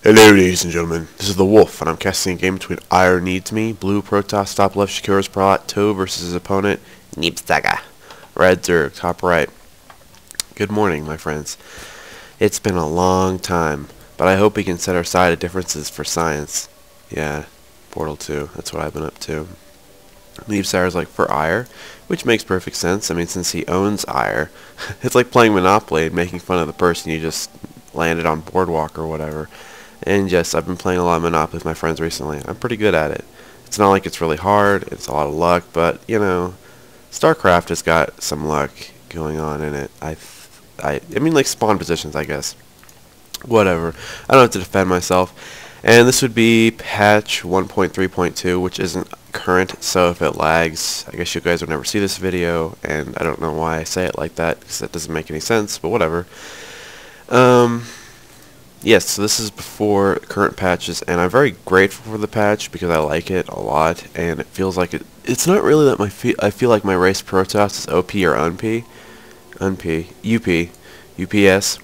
Hello ladies and gentlemen, this is the Wolf, and I'm casting a game between AiurNeedsMe, Blue Protoss, top left, Shakira's Plateau versus his opponent, NeebSAGA, Red Zerg, top right. Good morning, my friends. It's been a long time, but I hope we can set aside differences for science. Yeah, Portal 2, that's what I've been up to. NeebSAGA's like for Aiur, which makes perfect sense. I mean, since he owns Aiur, it's like playing Monopoly and making fun of the person you just landed on Boardwalk or whatever. And yes, I've been playing a lot of Monopoly with my friends recently. I'm pretty good at it. It's not like it's really hard, it's a lot of luck, but, you know, StarCraft has got some luck going on in it. I mean, like spawn positions, I guess. Whatever. I don't have to defend myself. And this would be patch 1.3.2, which isn't current, so if it lags, I guess you guys will never see this video, and I don't know why I say it like that, because that doesn't make any sense, but whatever. Yes, so this is before current patches, and I'm very grateful for the patch because I like it a lot, and it feels like it's not really that I feel like my race Protoss is OP or UPS.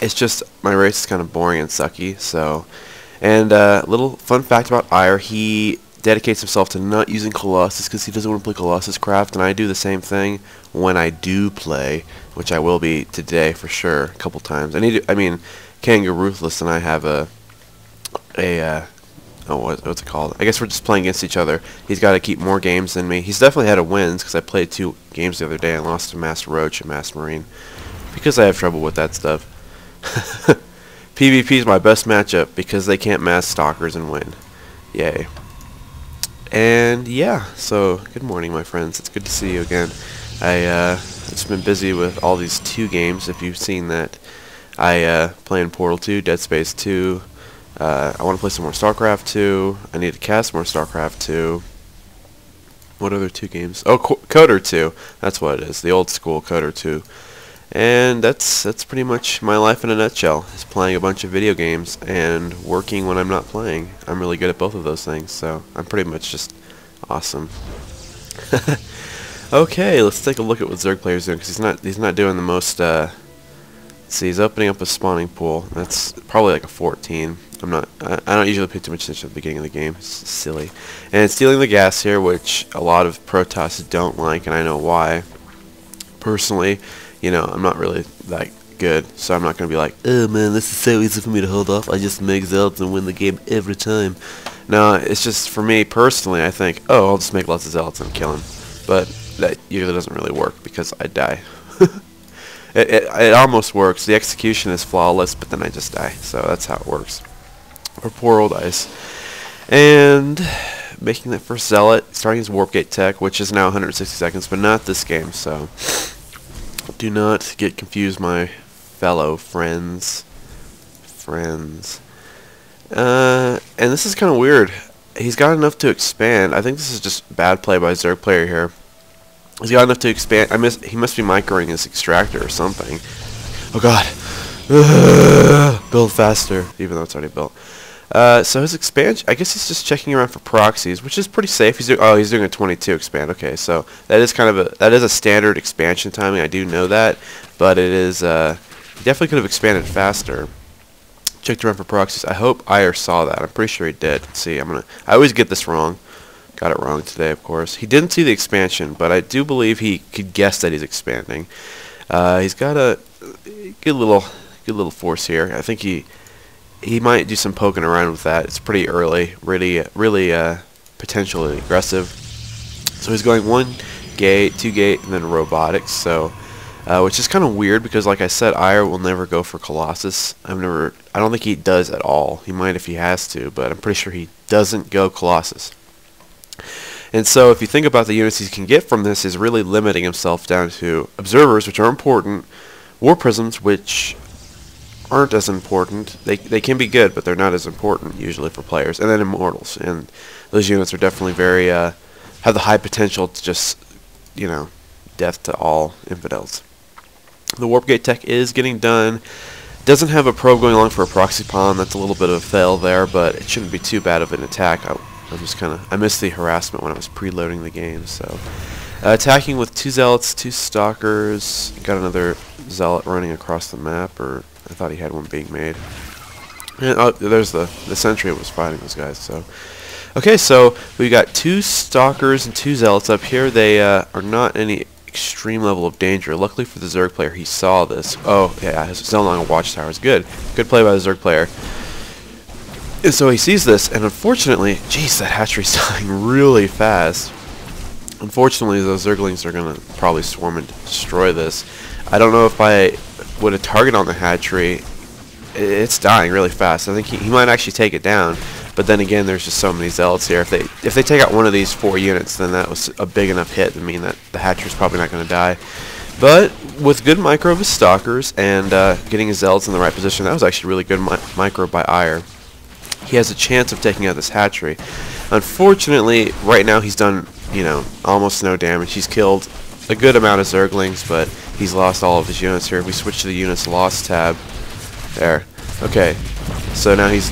It's just my race is kind of boring and sucky. So, and little fun fact about Aiur, he dedicates himself to not using Colossus because he doesn't want to play Colossus craft, and I do the same thing when I do play, which I will be today for sure a couple times. I mean, Kanga Ruthless and I have what's it called? I guess we're just playing against each other. He's got to keep more games than me. He's definitely had a wins because I played 2 games the other day and lost to Master Roach and Master Marine because I have trouble with that stuff. PvP is my best matchup because they can't mass stalkers and win. Yay. And yeah, so good morning, my friends. It's good to see you again. I've just been busy with all these 2 games. If you've seen that, I play in Portal 2, Dead Space 2. I want to play some more StarCraft 2. I need to cast more StarCraft 2. What other 2 games? Oh, Coder 2. That's what it is. The old school Coder 2. And that's pretty much my life in a nutshell. Is playing a bunch of video games and working when I'm not playing. I'm really good at both of those things, so I'm pretty much just awesome. Okay, let's take a look at what Zerg player's doing because he's not doing the most. Let's see, he's opening up a spawning pool. That's probably like a 14. I don't usually pay too much attention at the beginning of the game. It's silly. And it's stealing the gas here, which a lot of Protoss don't like, and I know why. Personally, you know, I'm not really that good, so I'm not going to be like, oh man, this is so easy for me to hold off. I just make zealots and win the game every time. No, it's just, for me personally, I think, oh, I'll just make lots of zealots and kill him. But that usually doesn't really work because I die. It almost works. The execution is flawless, but then I just die. So that's how it works. Or poor old Ice. And making that first zealot, starting his warp gate tech, which is now 160 seconds, but not this game, so do not get confused, my fellow friends. And this is kind of weird. He's got enough to expand. I think this is just bad play by Zerg player here. He's got enough to expand. He must be microing his extractor or something. Oh god. Build faster, even though it's already built. So his expansion, I guess he's just checking around for proxies, which is pretty safe. He's doing a 22 expand. Okay, so that is kind of a standard expansion timing. I do know that, but it is he definitely could have expanded faster. Checked around for proxies. I hope Aiur saw that. I'm pretty sure he did. Let's see, I always get this wrong. Got it wrong today, of course. He didn't see the expansion, but I do believe he could guess that he's expanding. He's got a good little force here. I think he might do some poking around with that. It's pretty early, really potentially aggressive. So he's going 1 gate, 2 gate, and then robotics. So, which is kind of weird because, like I said, Aiur will never go for Colossus. I don't think he does at all. He might if he has to, but I'm pretty sure he doesn't go Colossus. And so if you think about the units he can get from this, is really limiting himself down to observers, which are important, war prisms, which aren't as important. They can be good, but they're not as important usually for players, and then immortals. And those units are definitely very have the high potential to just, you know, death to all infidels. The warp gate tech is getting done. Doesn't have a probe going along for a proxy pawn. That's a little bit of a fail there, but it shouldn't be too bad of an attack. I missed the harassment when I was preloading the game. So attacking with 2 zealots, 2 stalkers. Got another zealot running across the map, or I thought he had one being made. And, oh, there's the sentry that was fighting those guys. So, okay, so we got 2 stalkers and 2 zealots up here. They are not any extreme level of danger. Luckily for the Zerg player, he saw this. Oh, yeah, his zone on a watchtower is good. Good play by the Zerg player. And so he sees this, and unfortunately, jeez, that hatchery's dying really fast. Unfortunately, those Zerglings are going to probably swarm and destroy this. I don't know if I would have targeted on the hatchery. It's dying really fast. I think he might actually take it down. But then again, there's just so many zealots here. If they take out one of these 4 units, then that was a big enough hit to mean that the hatchery's probably not going to die. But with good micro of his stalkers and getting his zealots in the right position, that was actually really good micro by Aiur. He has a chance of taking out this hatchery. Unfortunately, right now he's done, you know, almost no damage. He's killed a good amount of Zerglings, but he's lost all of his units here. If we switch to the units lost tab, there. Okay, so now he's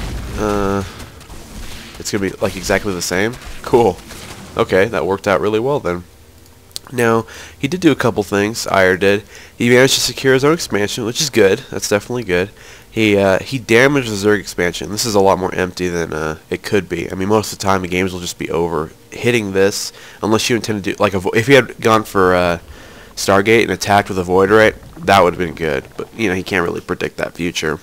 it's gonna be like exactly the same. Cool. Okay, that worked out really well then. Now, he did do a couple things. Aiur did. He managed to secure his own expansion, which is good. That's definitely good. He damaged the Zerg expansion. This is a lot more empty than it could be. I mean, most of the time the games will just be over hitting this, unless you intend to do like if he had gone for Stargate and attacked with a Void Ray, that would have been good. But you know, he can't really predict that future.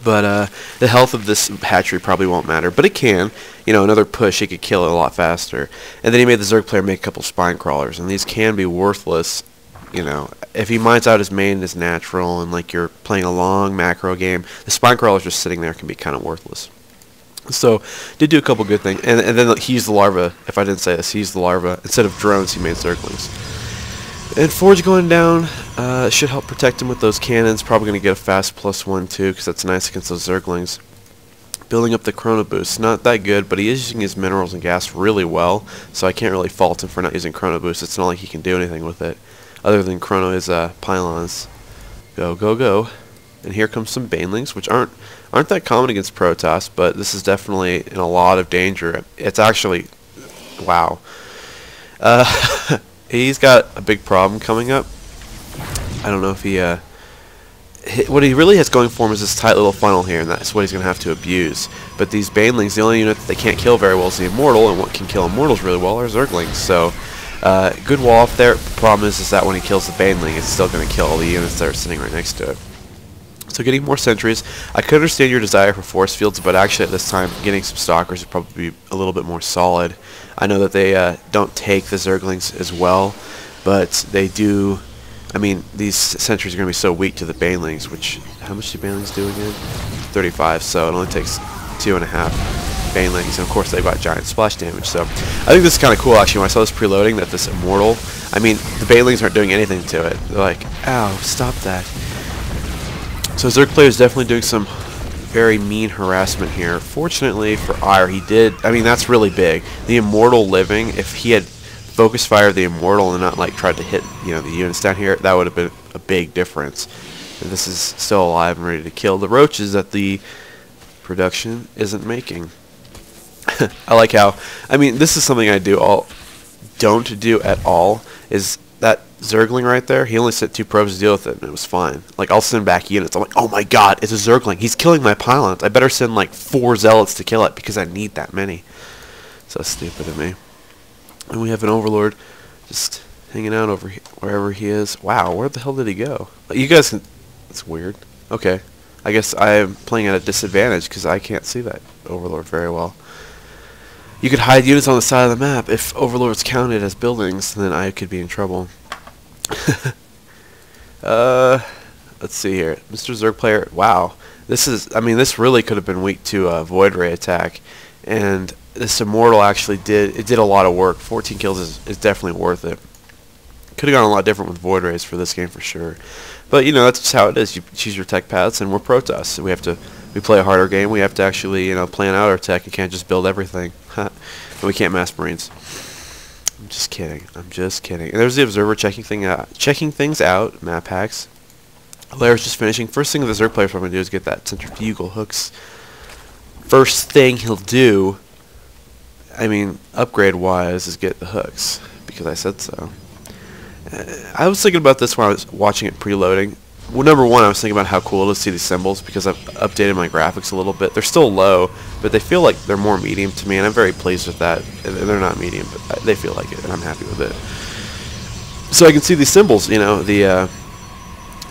But the health of this hatchery probably won't matter, but it can. You know, another push, he could kill it a lot faster. And then he made the Zerg player make a couple spine crawlers, and these can be worthless. You know, if he mines out his main as natural, and like you're playing a long macro game, the spine crawlers just sitting there can be kind of worthless. So, did do a couple good things, and then he used the larva. If I didn't say this, he used the larva instead of drones. He made Zerglings. And Forge going down should help protect him with those cannons. Probably going to get a fast +1 too, because that's nice against those Zerglings. Building up the Chrono Boost, not that good, but he is using his minerals and gas really well, so I can't really fault him for not using Chrono Boost. It's not like he can do anything with it, other than chrono his pylons. Go, go, go. And here comes some Banelings, which aren't that common against Protoss, but this is definitely in a lot of danger. It's actually, wow. He's got a big problem coming up. I don't know if he, what he really has going for him is this tight little funnel here, and that's what he's going to have to abuse. But these Banelings, the only unit that they can't kill very well is the Immortal, and what can kill Immortals really well are Zerglings. So, good wall up there. The problem is that when he kills the Baneling, it's still going to kill all the units that are sitting right next to it. So getting more sentries. I could understand your desire for force fields, but actually at this time, getting some stalkers would probably be a little bit more solid. I know that they don't take the Zerglings as well, but they do. I mean, these sentries are going to be so weak to the Banelings, which, how much do Banelings do again? 35, so it only takes 2.5 Banelings, and of course they've got giant splash damage, so I think this is kind of cool actually. When I saw this preloading, that this Immortal, I mean, the Banelings aren't doing anything to it. They're like, ow, stop that. So Zerg player is definitely doing some very mean harassment here. Fortunately for Aiur, he did, I mean, that's really big. The Immortal living, if he had focus fire the Immortal and not like tried to hit, you know, the units down here, that would have been a big difference. And this is still alive and ready to kill the roaches that the production isn't making. I like how, I mean, this is something I don't do at all, is that Zergling right there, he only sent 2 probes to deal with it, and it was fine. Like, I'll send back units. I'm like, oh my god, it's a Zergling. He's killing my pylons. I better send like 4 zealots to kill it because I need that many. So stupid of me. And we have an Overlord just hanging out over wherever he is. Wow, where the hell did he go? You guys can... It's weird. Okay. I guess I am playing at a disadvantage because I can't see that Overlord very well. You could hide units on the side of the map. If Overlords counted as buildings, then I could be in trouble. Let's see here. Mr. Zerg player, wow. This is, I mean, this really could have been weak to a Void Ray attack. And this Immortal actually did a lot of work. 14 kills is definitely worth it. Could have gone a lot different with Void Rays for this game for sure. But, you know, that's just how it is. You choose your tech paths, and we're Protoss. So we play a harder game. We have to actually, you know, plan out our tech. You can't just build everything. And we can't mass Marines. I'm just kidding. I'm just kidding. And there's the Observer checking things out. Map hacks. Laird's just finishing. First thing the Zerg player's probably going to do is get that centrifugal hooks. First thing he'll do, I mean, upgrade-wise, is get the hooks, because I said so. I was thinking about this when I was watching it preloading. well, number one, I was thinking about how cool it is to see these symbols because I've updated my graphics a little bit. They're still low, but they feel like they're more medium to me, and I'm very pleased with that. They're not medium, but they feel like it, and I'm happy with it. So I can see these symbols, you know, the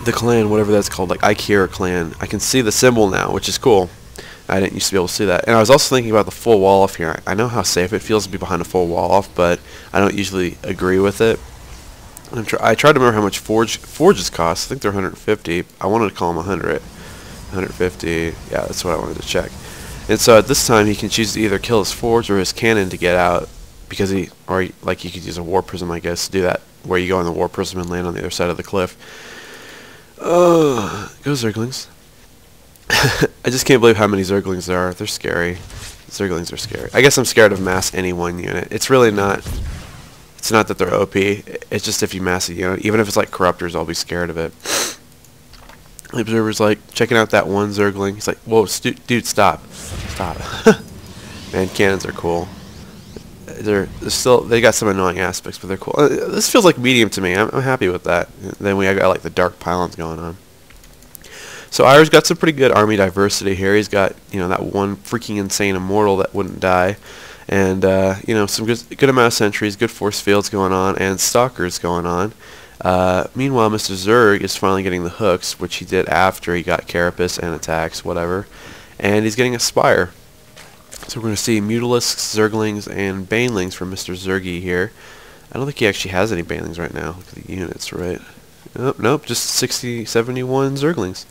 clan, whatever that's called, like Aiur clan. I can see the symbol now, which is cool. I didn't used to be able to see that. And I was also thinking about the full wall off here. I know how safe it feels to be behind a full wall off, but I don't usually agree with it. I tried to remember how much forges cost. I think they're 150. I wanted to call them 100. 150. Yeah, that's what I wanted to check. And so at this time, he can choose to either kill his forge or his cannon to get out, because like you could use a war prism, I guess, to do that, where you go in the war prism and land on the other side of the cliff. Go Zerglings. I just can't believe how many Zerglings there are. They're scary. Zerglings are scary. I guess I'm scared of mass any one unit. It's really not. It's not that they're OP. It's just if you mass a unit, even if it's like Corruptors, I'll be scared of it. The Observer's like checking out that one Zergling. He's like, "Whoa, dude, stop, stop!" Man, cannons are cool. They got some annoying aspects, but they're cool. This feels like medium to me. I'm happy with that. And then we got like the dark pylons going on. So Air's got some pretty good army diversity here. He's got, you know, that one freaking insane immortal that wouldn't die, and you know, some good amount of sentries, good force fields going on, and stalkers going on. Meanwhile, Mr. Zerg is finally getting the hooks, which he did after he got Carapace and attacks, whatever, and he's getting a spire. So we're going to see Mutalisks, Zerglings, and Banelings from Mr. Zergy here. I don't think he actually has any Banelings right now. Look at the units, right? Nope, just 71 Zerglings.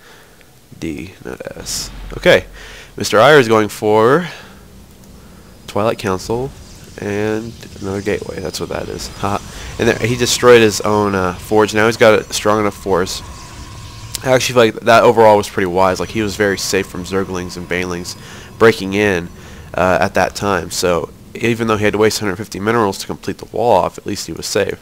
D, not S. Okay, Mr. Aiur is going for Twilight Council and another gateway. That's what that is. And there, he destroyed his own forge. Now he's got a strong enough force. I actually feel like that overall was pretty wise. Like, he was very safe from Zerglings and Banelings breaking in at that time. So even though he had to waste 150 minerals to complete the wall off, at least he was safe.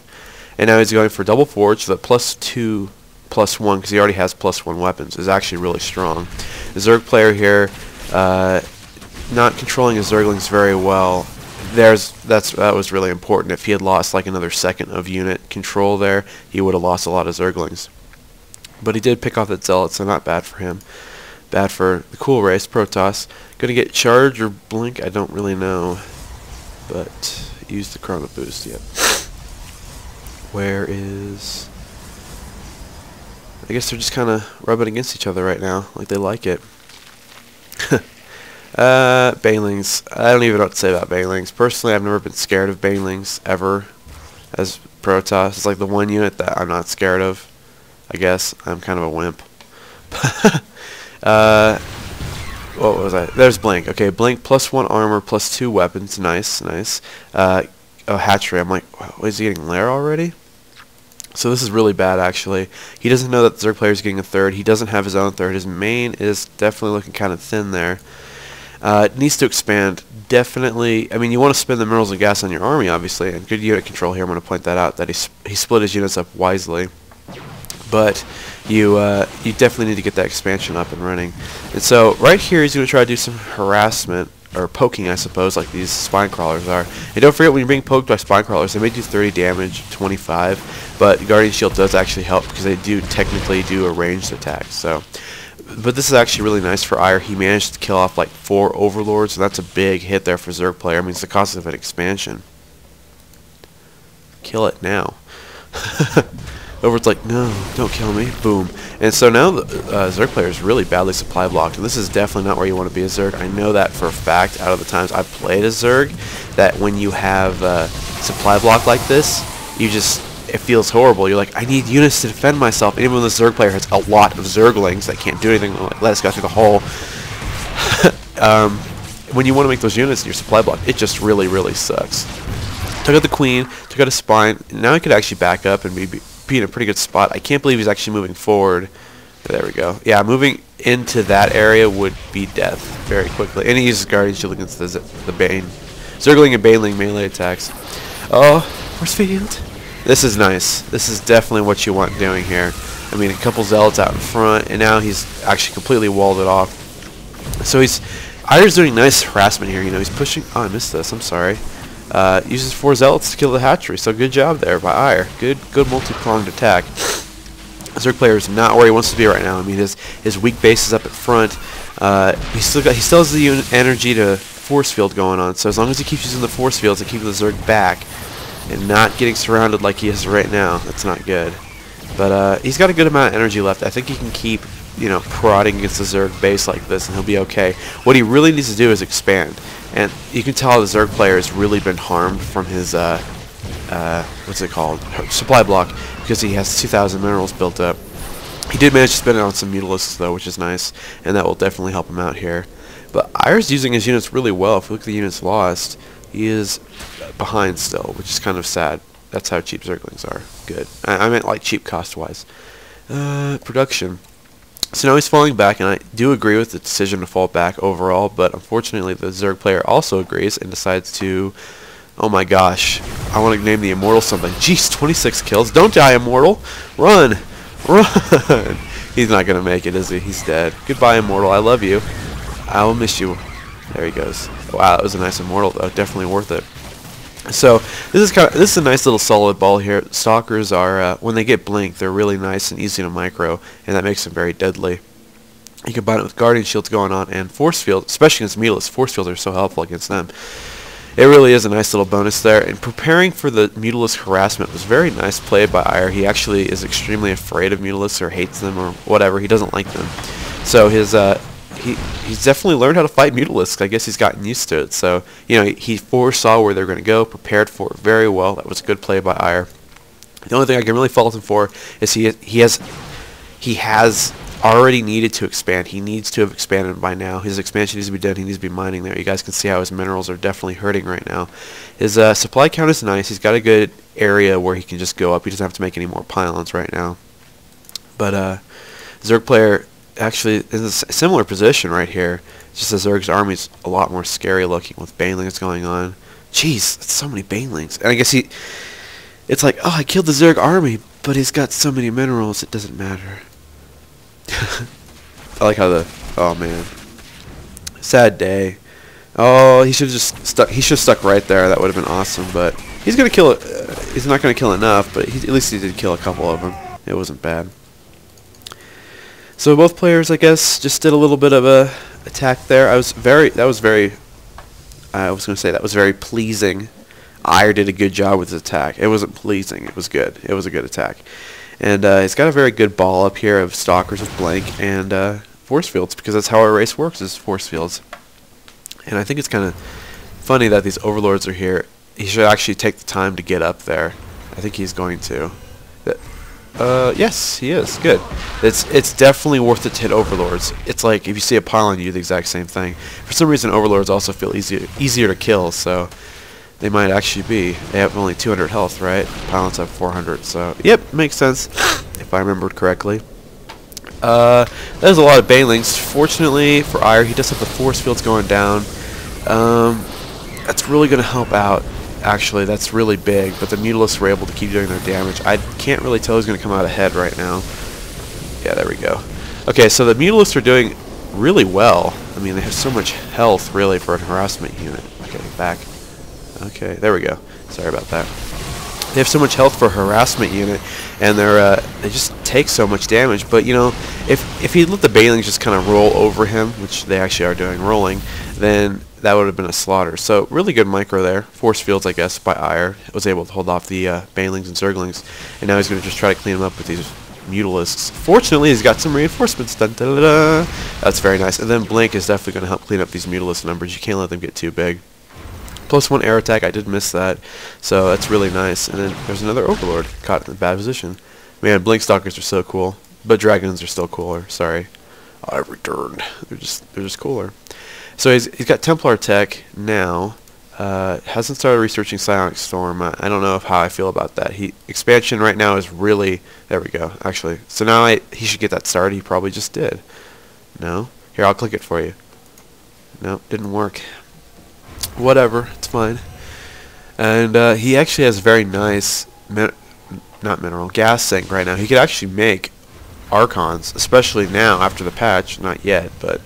And now he's going for double forge, so that +2, +1, because he already has +1 weapons, is actually really strong. The Zerg player here, not controlling his Zerglings very well. That was really important. If he had lost like another second of unit control there, he would have lost a lot of Zerglings. But he did pick off that Zealot, so not bad for him. Bad for the cool race, Protoss. Gonna get charge or blink, I don't really know. But use the Chrono Boost, yep. Where is... I guess they're just kind of rubbing against each other right now, like they like it. Banelings. I don't even know what to say about Banelings. Personally, I've never been scared of Banelings, ever, as Protoss. It's like the one unit that I'm not scared of, I guess. I'm kind of a wimp. What was I? There's Blink. Okay, Blink +1 armor, +2 weapons. Nice, nice. Oh, hatchery. I'm like, wow, is he getting lair already? So this is really bad, actually. He doesn't know that the Zerg player is getting a third. He doesn't have his own third. His main is definitely looking kind of thin there. It needs to expand. Definitely. I mean, you want to spend the minerals and gas on your army, obviously, and good unit control here. I'm going to point that out, that he split his units up wisely. But you definitely need to get that expansion up and running. And so right here, he's going to try to do some harassment, or poking, I suppose, like these spine crawlers are. And don't forget, when you're being poked by spine crawlers, they may do 30 damage, 25, but Guardian Shield does actually help because they do technically do a ranged attack. So, but this is actually really nice for Aiur. He managed to kill off like 4 overlords, and that's a big hit there for Zerg player. I mean, it's the cost of an expansion. Kill it now. Overlord's like, no, don't kill me. Boom. And so now the Zerg player is really badly supply blocked, and this is definitely not where you want to be a Zerg. I know that for a fact out of the times I've played a Zerg, that when you have supply block like this, it feels horrible. You're like, I need units to defend myself. And even when the Zerg player has a lot of Zerglings that can't do anything, like, let us go through the hole. When you want to make those units in your supply block, it just really, really sucks. Took out the Queen, took out a spine. Now he could actually back up and be in a pretty good spot. I can't believe he's actually moving forward. There we go. Yeah, moving into that area would be death very quickly. And he uses Guardian Shield against the Bane. Zergling and Baneling melee attacks. Oh, force field. This is nice. This is definitely what you want doing here. I mean, a couple Zealots out in front, and now he's actually completely walled it off. So Air's doing nice harassment here. You know, he's pushing. Oh, I missed this. I'm sorry. Uses 4 Zealots to kill the hatchery, so good job there by Aiur. Good multi-pronged attack. Zerg player is not where he wants to be right now. I mean, his weak base is up at front. He still has the energy to force field going on. So as long as he keeps using the force fields and keeping the Zerg back and not getting surrounded like he is right now, that's not good. But he's got a good amount of energy left. I think he can keep, you know, prodding against the Zerg base like this, and he'll be okay. What he really needs to do is expand. And you can tell the Zerg player has really been harmed from his what's it called, supply block, because he has 2,000 minerals built up. He did manage to spend it on some Mutalisks though, which is nice, and that will definitely help him out here. But Air's using his units really well. If you look at the units lost, he is behind still, which is kind of sad. That's how cheap Zerglings are. Good. I meant like cheap cost-wise. Production. So now he's falling back, and I do agree with the decision to fall back overall, but unfortunately the Zerg player also agrees and decides to... Oh my gosh. I want to name the Immortal something. Jeez, 26 kills. Don't die, Immortal! Run! Run! He's not going to make it, is he? He's dead. Goodbye, Immortal. I love you. I will miss you. There he goes. Wow, that was a nice Immortal, though. Definitely worth it. So this is a nice little solid ball here. Stalkers are when they get blink, they're really nice and easy to micro, and that makes them very deadly. You combine it with Guardian Shields going on and Force Field, especially against Mutalisks. Force Fields are so helpful against them. It really is a nice little bonus there. And preparing for the Mutalisk harassment was very nice play by Air. He actually is extremely afraid of Mutalisks or hates them or whatever. He doesn't like them. So his he's definitely learned how to fight Mutalisks. I guess he's gotten used to it. So, you know, he foresaw where they're going to go, prepared for it very well. That was a good play by Air. The only thing I can really fault him for is he has already needed to expand. He needs to have expanded by now. His expansion needs to be done. He needs to be mining there. You guys can see how his minerals are definitely hurting right now. His supply count is nice. He's got a good area where he can just go up. He doesn't have to make any more pylons right now. But Zerg player actually is in a similar position right here. It's just the Zerg's army's a lot more scary looking with banelings going on. Jeez, that's so many banelings. And I guess it's like, oh, I killed the Zerg army, but he's got so many minerals, it doesn't matter. I like how oh man, sad day. Oh, he should have just stuck. He should have stuck right there. That would have been awesome. But he's gonna kill it. He's not gonna kill enough, but at least he did kill a couple of them. It wasn't bad. So both players, I guess, just did a little bit of a attack there. That was very pleasing. Air did a good job with his attack. It wasn't pleasing. It was good. It was a good attack. And he's got a very good ball up here of Stalkers with Blank and Force Fields, because that's how our race works, is Force Fields. And I think it's kind of funny that these Overlords are here. He should actually take the time to get up there. I think he's going to. Yes, he is. Good. It's definitely worth it to hit Overlords. It's like if you see a pylon, you do the exact same thing. For some reason, Overlords also feel easier to kill, so they might actually be. They have only 200 health, right? Pylons have 400, so yep, makes sense, if I remembered correctly. There's a lot of banelings. Fortunately for Air, he does have the force fields going down. That's really going to help out, actually. That's really big, but the Mutalisks were able to keep doing their damage. I can't really tell who's going to come out ahead right now. Yeah, there we go. Okay, so the Mutalisks are doing really well. I mean, they have so much health, really, for a harassment unit. Okay, back. Okay, there we go. Sorry about that. They have so much health for a harassment unit, and they just take so much damage. But you know, if he let the banelings just kind of roll over him, which they actually are doing, rolling, then that would have been a slaughter. So really good micro there. Force Fields, I guess, by Air. Was able to hold off the banelings and Zerglings, and now he's going to just try to clean them up with these Mutalisks. Fortunately, he's got some reinforcements. Dun, dun, dun, dun. That's very nice. And then Blink is definitely going to help clean up these Mutalisk numbers. You can't let them get too big. +1 air attack, I did miss that, so that's really nice. And then there's another Overlord caught in a bad position. Man, Blink Stalkers are so cool, but Dragons are still cooler. Sorry, I returned. They're just cooler. So he's got Templar tech now. Hasn't started researching Psionic Storm. I don't know how I feel about that. Expansion right now is really, there we go. Actually, so now he should get that started. He probably just did. No, here, I'll click it for you. Nope, didn't work. Whatever, it's fine. And he actually has very nice gas sink right now. He could actually make Archons, especially now after the patch. Not yet, but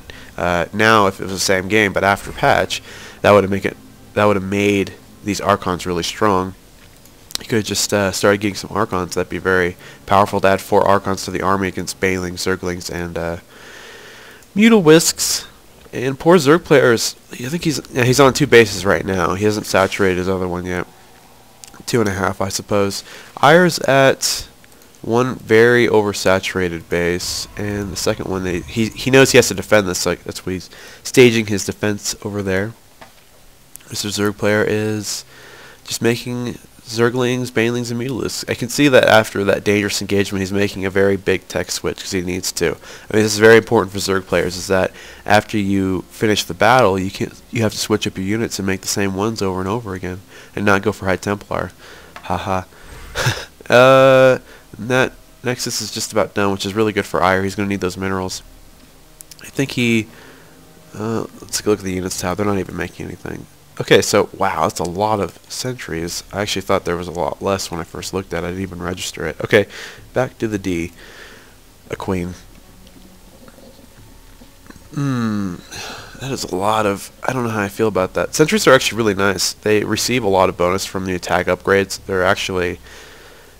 now if it was the same game, but after patch, that would have made these Archons really strong. He could have just started getting some Archons. That'd be very powerful to add 4 Archons to the army against Banelings, Zerglings, and Mutalisks. And poor Zerg players, I think he's on 2 bases right now. He hasn't saturated his other one yet. 2.5, I suppose. Air's at 1 very oversaturated base, and the second one, he knows he has to defend this, so that's why he's staging his defense over there. Mr. Zerg player is just making Zerglings, Banelings, and Mutalisks. I can see that after that dangerous engagement, he's making a very big tech switch because he needs to. I mean, this is very important for Zerg players. Is that after you finish the battle, you have to switch up your units and make the same ones over and over again, and not go for High Templar. Haha. That Nexus is just about done, which is really good for Air. He's going to need those minerals. I think he. Let's take a look at the units tab. They're not even making anything. Okay, so, wow, that's a lot of sentries. I actually thought there was a lot less when I first looked at it. I didn't even register it. Okay, back to the D. A queen. That is a lot of... I don't know how I feel about that. Sentries are actually really nice. They receive a lot of bonus from the attack upgrades. They're actually...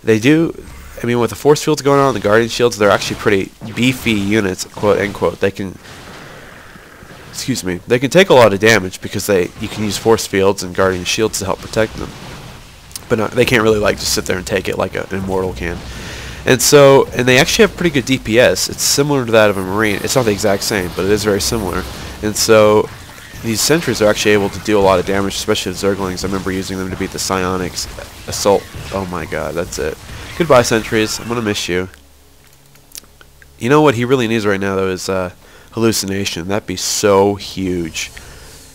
They do... I mean, with the force fields going on, the guardian shields, they're actually pretty beefy units, quote unquote. They can... Excuse me. They can take a lot of damage because you can use force fields and guardian shields to help protect them. But they can't really just sit there and take it like an immortal can. And they actually have pretty good DPS. It's similar to that of a Marine. It's not the exact same, but it is very similar. And so these sentries are actually able to do a lot of damage, especially with Zerglings. I remember using them to beat the Psionics Assault. Oh my god, that's it. Goodbye, sentries. I'm gonna miss you. You know what he really needs right now, though, is hallucination. That'd be so huge.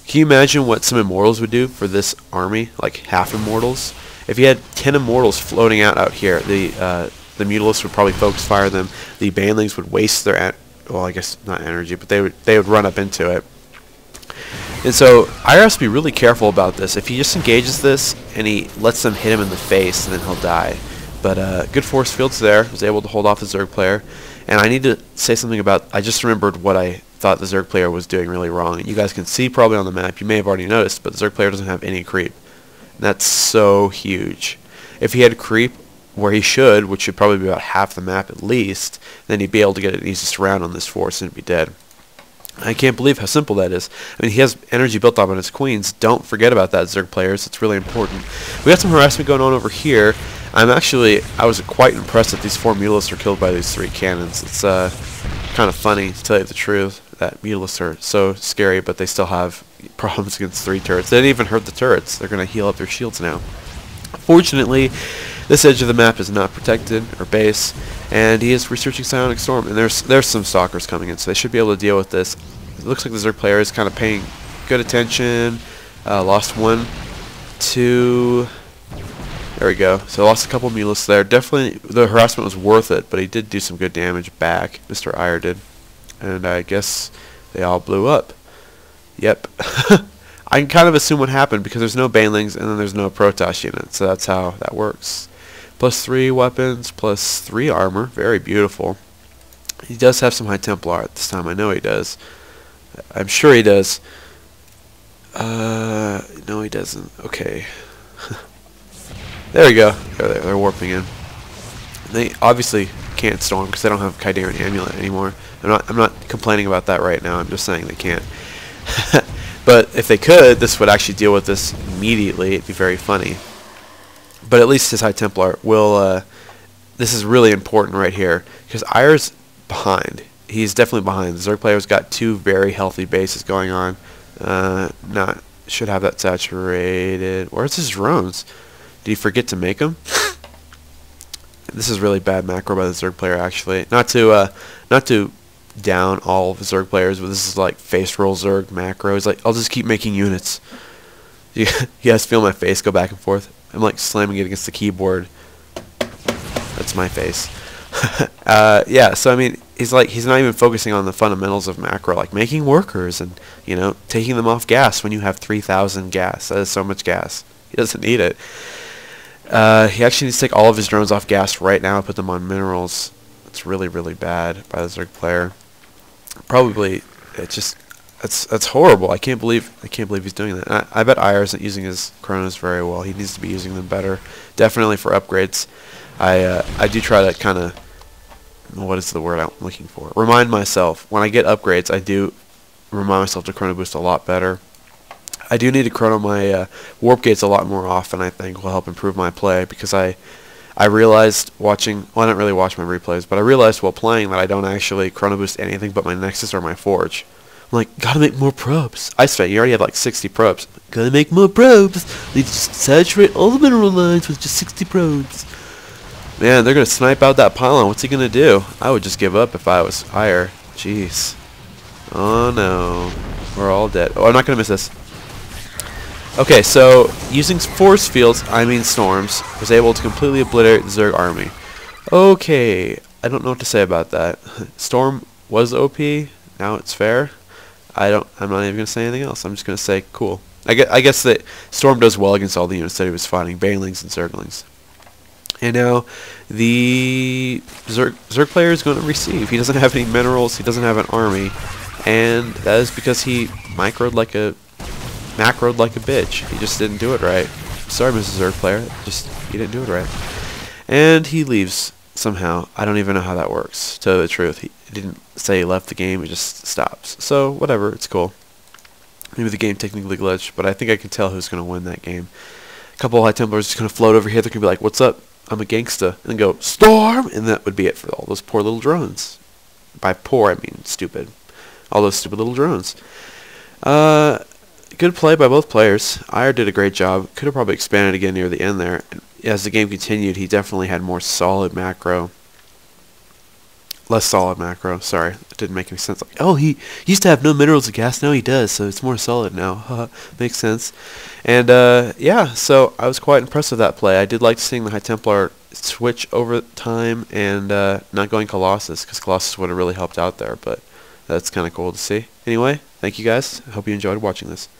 Can you imagine what some immortals would do for this army? Like half immortals? If you had 10 immortals floating out here, the Mutalisks would probably focus fire them. The Banelings would waste their well, I guess not energy, but they would run up into it. And so Air has to be really careful about this. If he just engages this and he lets them hit him in the face, then he'll die. But good force fields there. Was able to hold off the Zerg player. And I need to say something about, I just remembered what I thought the Zerg player was doing really wrong. You guys can see probably on the map, you may have already noticed, but the Zerg player doesn't have any creep. And that's so huge. If he had creep where he should, which should probably be about half the map at least, then he'd be able to get an easy surround on this force and be dead. I can't believe how simple that is. I mean, he has energy built up on his queens. Don't forget about that, Zerg players. It's really important. We got some harassment going on over here. I was quite impressed that these 4 Mutalisks are killed by these 3 cannons. It's kind of funny, to tell you the truth, that Mutalisks are so scary, but they still have problems against 3 turrets. They didn't even hurt the turrets. They're going to heal up their shields now. Fortunately, this edge of the map is not protected, or base, and he is researching Psionic Storm, and there's some Stalkers coming in, so they should be able to deal with this. It looks like the Zerg player is kind of paying good attention. Lost 1, 2... There we go. So lost a couple Mutalisks there. Definitely, the harassment was worth it, but he did do some good damage back. Mr. Air did. And I guess they all blew up. Yep. I can kind of assume what happened because there's no Banelings and then there's no Protoss unit. So that's how that works. +3 weapons, +3 armor. Very beautiful. He does have some High Templar at this time. I know he does. I'm sure he does. No, he doesn't. Okay. There we go. They're warping in. They obviously can't storm because they don't have Khydarian Amulet anymore. I'm not complaining about that right now. I'm just saying they can't. But if they could, this would actually deal with this immediately. It'd be very funny. But at least his High Templar will... this is really important right here because Air's behind. He's definitely behind. The Zerg player's got 2 very healthy bases going on. Should have that saturated. Where's his drones? Did he forget to make them? This is really bad macro by the Zerg player, actually. Not to down all of the Zerg players, but this is like face roll Zerg macro. He's like, I'll just keep making units. You guys feel my face go back and forth? I'm like slamming it against the keyboard. That's my face. Yeah, so I mean, he's not even focusing on the fundamentals of macro, like making workers and, you know, taking them off gas when you have 3,000 gas. That is so much gas. He doesn't need it. He actually needs to take all of his drones off gas right now and put them on minerals. It's really, really bad by the Zerg player. Probably, it's just, That's horrible. I can't believe he's doing that. I bet Aiur isn't using his chronos very well. He needs to be using them better. Definitely for upgrades. I do try to kind of, what is the word I'm looking for? Remind myself when I get upgrades. I do remind myself to chrono boost a lot better. I do need to chrono my warp gates a lot more often. I think will help improve my play because I realized watching, well, I didn't really watch my replays, but I realized while playing that I don't actually chrono boost anything but my Nexus or my Forge. I'm like, gotta make more probes. IceFat, you already have like 60 probes. Gotta make more probes. Need to just saturate all the mineral lines with just 60 probes. Man, they're gonna snipe out that pylon. What's he gonna do? I would just give up if I was Aiur. Jeez. Oh no. We're all dead. Oh, I'm not gonna miss this. Okay, so using force fields, I mean storms, was able to completely obliterate the Zerg army. Okay, I don't know what to say about that. Storm was OP. Now it's fair. I'm not even gonna say anything else. I'm just gonna say cool. I guess that Storm does well against all the units that he was fighting, Banelings and Zerglings. And now the Zerg player is going to receive. He doesn't have any minerals. He doesn't have an army, and that is because he macroed like a bitch. He just didn't do it right. Sorry, Mrs. Zerg player. He didn't do it right. And he leaves somehow. I don't even know how that works. To tell you the truth, he didn't say he left the game. It just stops. So whatever, it's cool. Maybe the game technically glitched, but I think I can tell who's going to win that game. A couple of High Templars just going to float over here. They're going to be like, "What's up? I'm a gangsta," and then go storm, and that would be it for all those poor little drones. By poor, I mean stupid. All those stupid little drones. Good play by both players. Aiur did a great job. Could have probably expanded again near the end there. As the game continued, he definitely had more solid macro. Less solid macro. Sorry, it didn't make any sense. Like, oh, he used to have no minerals and gas. Now he does, so it's more solid now. Makes sense. And yeah, so I was quite impressed with that play. I did like seeing the High Templar switch over time and not going Colossus, because Colossus would have really helped out there. But that's kind of cool to see. Anyway, thank you guys. I hope you enjoyed watching this.